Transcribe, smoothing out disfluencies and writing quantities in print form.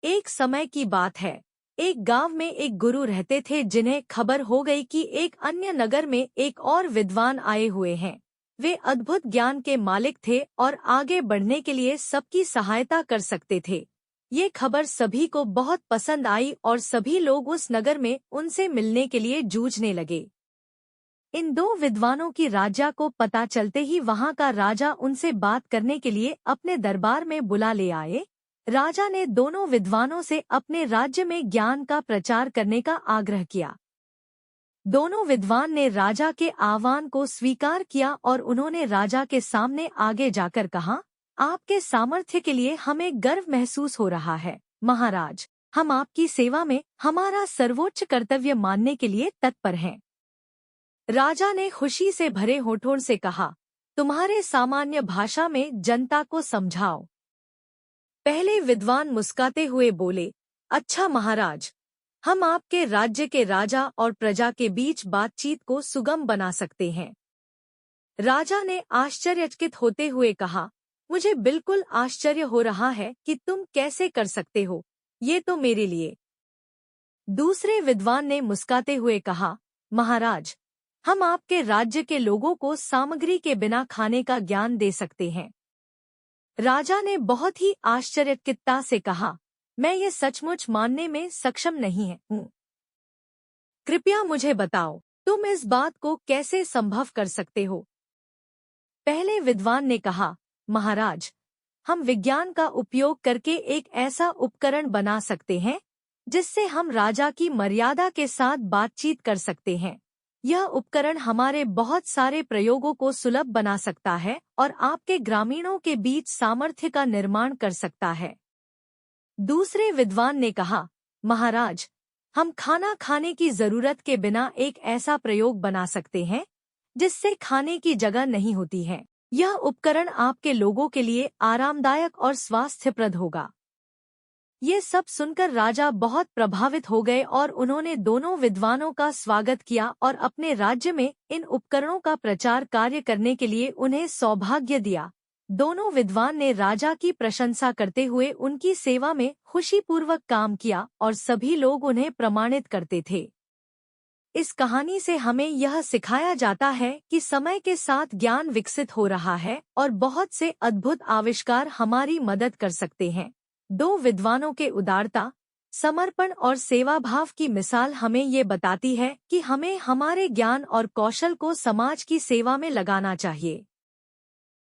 एक समय की बात है। एक गांव में एक गुरु रहते थे जिन्हें खबर हो गई कि एक अन्य नगर में एक और विद्वान आए हुए हैं। वे अद्भुत ज्ञान के मालिक थे और आगे बढ़ने के लिए सबकी सहायता कर सकते थे। ये खबर सभी को बहुत पसंद आई और सभी लोग उस नगर में उनसे मिलने के लिए जूझने लगे। इन दो विद्वानों की राजा को पता चलते ही वहां का राजा उनसे बात करने के लिए अपने दरबार में बुला ले आए। राजा ने दोनों विद्वानों से अपने राज्य में ज्ञान का प्रचार करने का आग्रह किया। दोनों विद्वान ने राजा के आह्वान को स्वीकार किया और उन्होंने राजा के सामने आगे जाकर कहा, आपके सामर्थ्य के लिए हमें गर्व महसूस हो रहा है महाराज। हम आपकी सेवा में हमारा सर्वोच्च कर्तव्य मानने के लिए तत्पर हैं। राजा ने खुशी से भरे होठों से कहा, तुम्हारे सामान्य भाषा में जनता को समझाओ। पहले विद्वान मुस्कुराते हुए बोले, अच्छा महाराज, हम आपके राज्य के राजा और प्रजा के बीच बातचीत को सुगम बना सकते हैं। राजा ने आश्चर्यचकित होते हुए कहा, मुझे बिल्कुल आश्चर्य हो रहा है कि तुम कैसे कर सकते हो, ये तो मेरे लिए। दूसरे विद्वान ने मुस्कुराते हुए कहा, महाराज, हम आपके राज्य के लोगों को सामग्री के बिना खाने का ज्ञान दे सकते हैं। राजा ने बहुत ही आश्चर्यचकितता से कहा, मैं ये सचमुच मानने में सक्षम नहीं हूँ। कृपया मुझे बताओ, तुम इस बात को कैसे संभव कर सकते हो? पहले विद्वान ने कहा, महाराज, हम विज्ञान का उपयोग करके एक ऐसा उपकरण बना सकते हैं जिससे हम राजा की मर्यादा के साथ बातचीत कर सकते हैं। यह उपकरण हमारे बहुत सारे प्रयोगों को सुलभ बना सकता है और आपके ग्रामीणों के बीच सामर्थ्य का निर्माण कर सकता है। दूसरे विद्वान ने कहा, महाराज, हम खाना खाने की जरूरत के बिना एक ऐसा प्रयोग बना सकते हैं जिससे खाने की जगह नहीं होती है। यह उपकरण आपके लोगों के लिए आरामदायक और स्वास्थ्यप्रद होगा। ये सब सुनकर राजा बहुत प्रभावित हो गए और उन्होंने दोनों विद्वानों का स्वागत किया और अपने राज्य में इन उपकरणों का प्रचार कार्य करने के लिए उन्हें सौभाग्य दिया। दोनों विद्वान ने राजा की प्रशंसा करते हुए उनकी सेवा में खुशीपूर्वक काम किया और सभी लोग उन्हें प्रमाणित करते थे। इस कहानी से हमें यह सिखाया जाता है कि समय के साथ ज्ञान विकसित हो रहा है और बहुत से अद्भुत आविष्कार हमारी मदद कर सकते हैं। दो विद्वानों के उदारता, समर्पण और सेवाभाव की मिसाल हमें ये बताती है कि हमें हमारे ज्ञान और कौशल को समाज की सेवा में लगाना चाहिए।